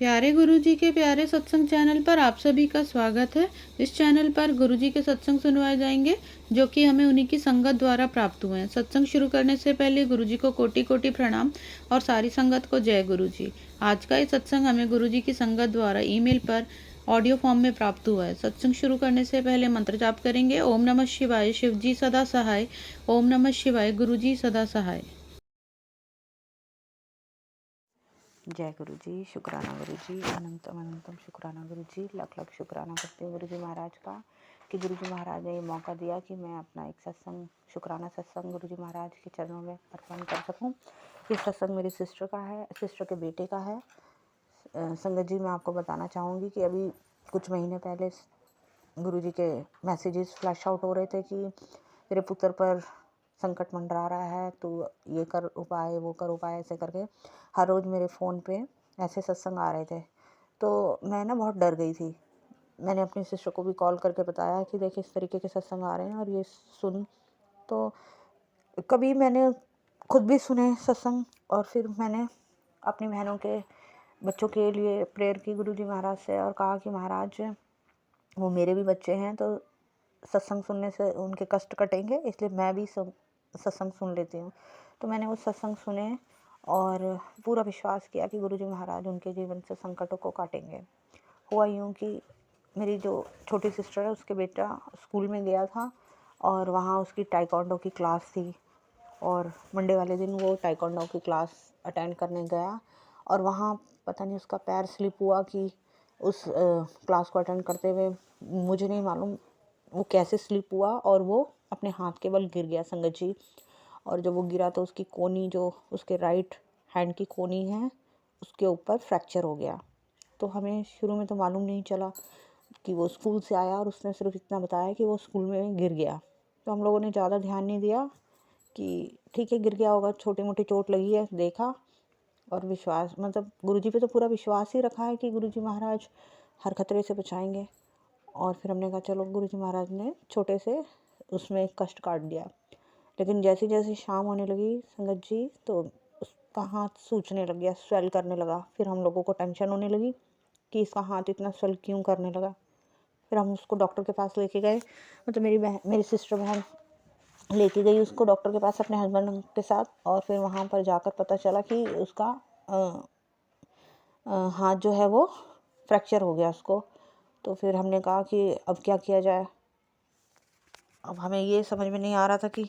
प्यारे गुरुजी के प्यारे सत्संग चैनल पर आप सभी का स्वागत है। इस चैनल पर गुरुजी के सत्संग सुनवाए जाएंगे जो कि हमें उन्हीं की संगत द्वारा प्राप्त हुए हैं। सत्संग शुरू करने से पहले गुरुजी को कोटि कोटि प्रणाम और सारी संगत को जय गुरुजी। आज का ये सत्संग हमें गुरुजी की संगत द्वारा ईमेल पर ऑडियो फॉर्म में प्राप्त हुआ है। सत्संग शुरू करने से पहले मंत्र जाप करेंगे। ओम नमः शिवाय, शिव जी सदा सहाय। ओम नमः शिवाय, गुरुजी सदा सहाय। जय गुरु जी। शुक्राना गुरु जी, अनंतम अनंतम शुक्राना गुरु जी। लख लख शुक्राना करते हैं गुरु जी महाराज का कि गुरु जी महाराज ने ये मौका दिया कि मैं अपना एक सत्संग, शुक्राना सत्संग गुरु जी महाराज के चरणों में अर्पण कर सकूं। ये सत्संग मेरी सिस्टर का है, सिस्टर के बेटे का है। संगत जी, मैं आपको बताना चाहूँगी कि अभी कुछ महीने पहले गुरु जी के मैसेजेस फ्लैश आउट हो रहे थे कि तेरे पुत्र पर संकट मंडरा रहा है, तो ये कर उपाय, वो कर उपाय, ऐसे करके हर रोज़ मेरे फ़ोन पे ऐसे सत्संग आ रहे थे। तो मैं ना बहुत डर गई थी। मैंने अपनी सिस्टर को भी कॉल करके बताया कि देख, इस तरीके के सत्संग आ रहे हैं और ये सुन। तो कभी मैंने खुद भी सुने सत्संग और फिर मैंने अपनी बहनों के बच्चों के लिए प्रेयर की गुरु जी महाराज से और कहा कि महाराज, वो मेरे भी बच्चे हैं, तो सत्संग सुनने से उनके कष्ट कटेंगे, इसलिए मैं भी सत्संग सुन लेती हूँ। तो मैंने वो सत्संग सुने और पूरा विश्वास किया कि गुरुजी महाराज उनके जीवन से संकटों को काटेंगे। हुआ यूँ कि मेरी जो छोटी सिस्टर है, उसके बेटा स्कूल में गया था और वहाँ उसकी ताइक्वांडो की क्लास थी और मंडे वाले दिन वो ताइक्वांडो की क्लास अटेंड करने गया और वहाँ पता नहीं उसका पैर स्लिप हुआ कि उस क्लास को अटेंड करते हुए, मुझे नहीं मालूम वो कैसे स्लिप हुआ और वो अपने हाथ के बल गिर गया संगत जी। और जब वो गिरा तो उसकी कोनी, जो उसके राइट हैंड की कोनी है, उसके ऊपर फ्रैक्चर हो गया। तो हमें शुरू में तो मालूम नहीं चला कि वो स्कूल से आया और उसने सिर्फ इतना बताया कि वो स्कूल में गिर गया। तो हम लोगों ने ज़्यादा ध्यान नहीं दिया कि ठीक है, गिर गया होगा, छोटी मोटी चोट लगी है, देखा और विश्वास, मतलब गुरुजी पे तो पूरा विश्वास ही रखा है कि गुरुजी महाराज हर खतरे से बचाएंगे। और फिर हमने कहा चलो, गुरुजी महाराज ने छोटे से उसमें कष्ट काट दिया। लेकिन जैसे जैसे शाम होने लगी संगत जी, तो उसका हाथ सूजने लग गया, स्वेल करने लगा। फिर हम लोगों को टेंशन होने लगी कि इसका हाथ इतना स्वेल क्यों करने लगा। फिर हम उसको डॉक्टर के पास लेके गए, मतलब मेरी सिस्टर बहन लेके गई उसको डॉक्टर के पास अपने हस्बैंड के साथ। और फिर वहाँ पर जाकर पता चला कि उसका हाथ जो है वो फ्रैक्चर हो गया उसको। तो फिर हमने कहा कि अब क्या किया जाए। अब हमें ये समझ में नहीं आ रहा था कि,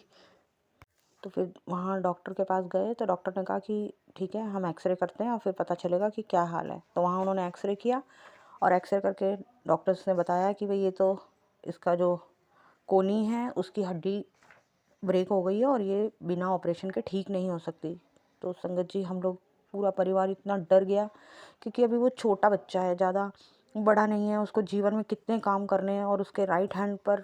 तो फिर वहाँ डॉक्टर के पास गए तो डॉक्टर ने कहा कि ठीक है, हम एक्सरे करते हैं और फिर पता चलेगा कि क्या हाल है। तो वहाँ उन्होंने एक्सरे किया और एक्सरे करके डॉक्टर्स ने बताया कि भाई ये तो इसका जो कोनी है उसकी हड्डी ब्रेक हो गई है और ये बिना ऑपरेशन के ठीक नहीं हो सकती। तो संगत जी, हम लोग पूरा परिवार इतना डर गया क्योंकि अभी वो छोटा बच्चा है, ज़्यादा बड़ा नहीं है, उसको जीवन में कितने काम करने हैं और उसके राइट हैंड पर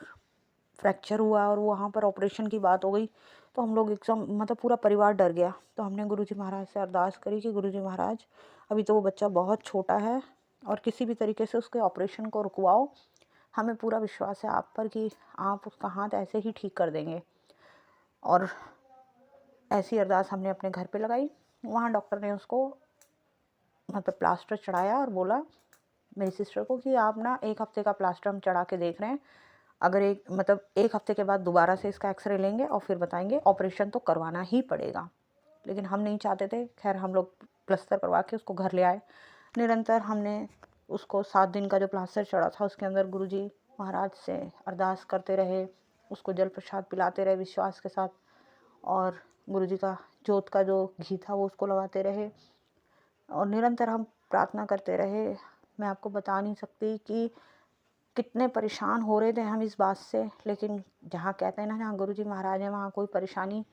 फ्रैक्चर हुआ और वहाँ पर ऑपरेशन की बात हो गई। तो हम लोग एकदम, मतलब पूरा परिवार डर गया। तो हमने गुरुजी महाराज से अरदास करी कि गुरुजी महाराज, अभी तो वो बच्चा बहुत छोटा है और किसी भी तरीके से उसके ऑपरेशन को रुकवाओ। हमें पूरा विश्वास है आप पर कि आप उसका हाथ ऐसे ही ठीक कर देंगे। और ऐसी अरदास हमने अपने घर पे लगाई। वहाँ डॉक्टर ने उसको मतलब प्लास्टर चढ़ाया और बोला मेरी सिस्टर को कि आप ना 1 हफ्ते का प्लास्टर हम चढ़ा के देख रहे हैं, अगर 1 हफ्ते के बाद दोबारा से इसका एक्सरे लेंगे और फिर बताएंगे, ऑपरेशन तो करवाना ही पड़ेगा। लेकिन हम नहीं चाहते थे। खैर, हम लोग प्लास्टर करवा के उसको घर ले आए। निरंतर हमने उसको 7 दिन का जो प्लास्टर चढ़ा था उसके अंदर गुरुजी महाराज से अरदास करते रहे, उसको जल प्रसाद पिलाते रहे विश्वास के साथ, और गुरुजी का जोत का जो घी था वो उसको लगाते रहे और निरंतर हम प्रार्थना करते रहे। मैं आपको बता नहीं सकती कि कितने परेशान हो रहे थे हम इस बात से। लेकिन जहाँ कहते हैं ना, जहाँ गुरुजी महाराज हैं वहाँ कोई परेशानी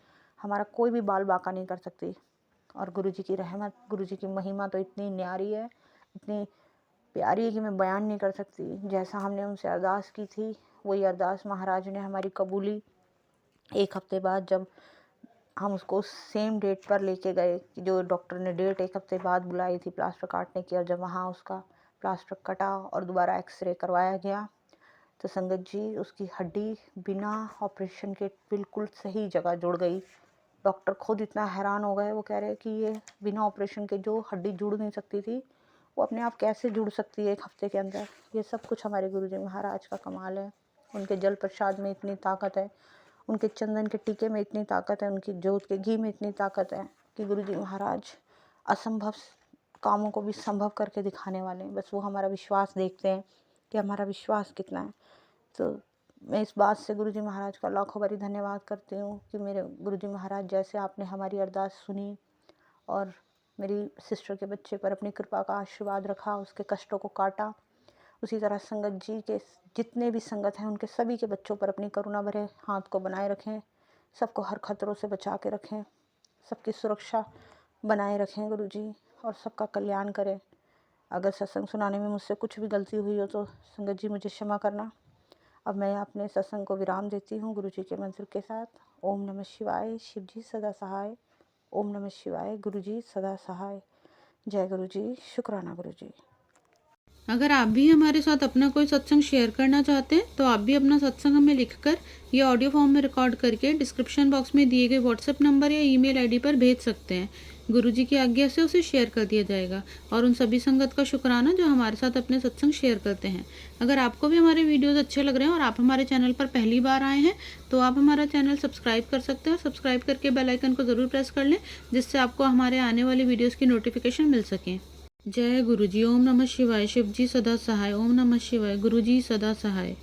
हमारा कोई भी बाल बांका नहीं कर सकती। और गुरुजी की रहमत, गुरुजी की महिमा तो इतनी न्यारी है, इतनी प्यारी है कि मैं बयान नहीं कर सकती। जैसा हमने उनसे अरदास की थी वही अरदास महाराज ने हमारी कबूली। 1 हफ्ते बाद जब हम उसको सेम डेट पर लेके गए कि जो डॉक्टर ने डेट 1 हफ्ते बाद बुलाई थी प्लास्टर काटने की, और जब वहाँ उसका प्लास्टर कटा और दोबारा एक्सरे करवाया गया तो संगत जी, उसकी हड्डी बिना ऑपरेशन के बिल्कुल सही जगह जुड़ गई। डॉक्टर खुद इतना हैरान हो गए, वो कह रहे कि ये बिना ऑपरेशन के जो हड्डी जुड़ नहीं सकती थी वो अपने आप कैसे जुड़ सकती है एक हफ्ते के अंदर। ये सब कुछ हमारे गुरुजी महाराज का कमाल है। उनके जल प्रसाद में इतनी ताकत है, उनके चंदन के टीके में इतनी ताकत है, उनकी जोत के घी में इतनी ताकत है कि गुरुजी महाराज असंभव कामों को भी संभव करके दिखाने वाले हैं। बस वो हमारा विश्वास देखते हैं कि हमारा विश्वास कितना है। तो मैं इस बात से गुरुजी महाराज का लाखों बारी धन्यवाद करती हूँ कि मेरे गुरुजी महाराज जैसे आपने हमारी अरदास सुनी और मेरी सिस्टर के बच्चे पर अपनी कृपा का आशीर्वाद रखा, उसके कष्टों को काटा, उसी तरह संगत जी के जितने भी संगत हैं उनके सभी के बच्चों पर अपनी करुणा भरे हाथ को बनाए रखें, सबको हर खतरों से बचा के रखें, सबकी सुरक्षा बनाए रखें गुरुजी, और सबका कल्याण करें। अगर सत्संग सुनाने में मुझसे कुछ भी गलती हुई हो तो संगत जी मुझे क्षमा करना। अब मैं अपने सत्संग को विराम देती हूँ गुरुजी के मंत्र के साथ। ओम नमः शिवाय, शिव जी सदा सहाय। ओम नमः शिवाय, गुरुजी सदा सहाय। जय गुरुजी, शुक्राना गुरुजी। अगर आप भी हमारे साथ अपना कोई सत्संग शेयर करना चाहते हैं तो आप भी अपना सत्संग हमें लिखकर या ऑडियो फॉर्म में रिकॉर्ड करके डिस्क्रिप्शन बॉक्स में दिए गए व्हाट्सएप नंबर या ईमेल आईडी पर भेज सकते हैं। गुरुजी की आज्ञा से उसे शेयर कर दिया जाएगा। और उन सभी संगत का शुक्राना जो हमारे साथ अपने सत्संग शेयर करते हैं। अगर आपको भी हमारे वीडियोज़ अच्छे लग रहे हैं और आप हमारे चैनल पर पहली बार आए हैं तो आप हमारा चैनल सब्सक्राइब कर सकते हैं और सब्सक्राइब करके बेल आइकन को ज़रूर प्रेस कर लें, जिससे आपको हमारे आने वाली वीडियोज़ की नोटिफिकेशन मिल सकें। जय गुरुजी। ओम नमः शिवाय, शिव जी सदा सहाय। ओम नमः शिवाय, गुरुजी सदा सहाय।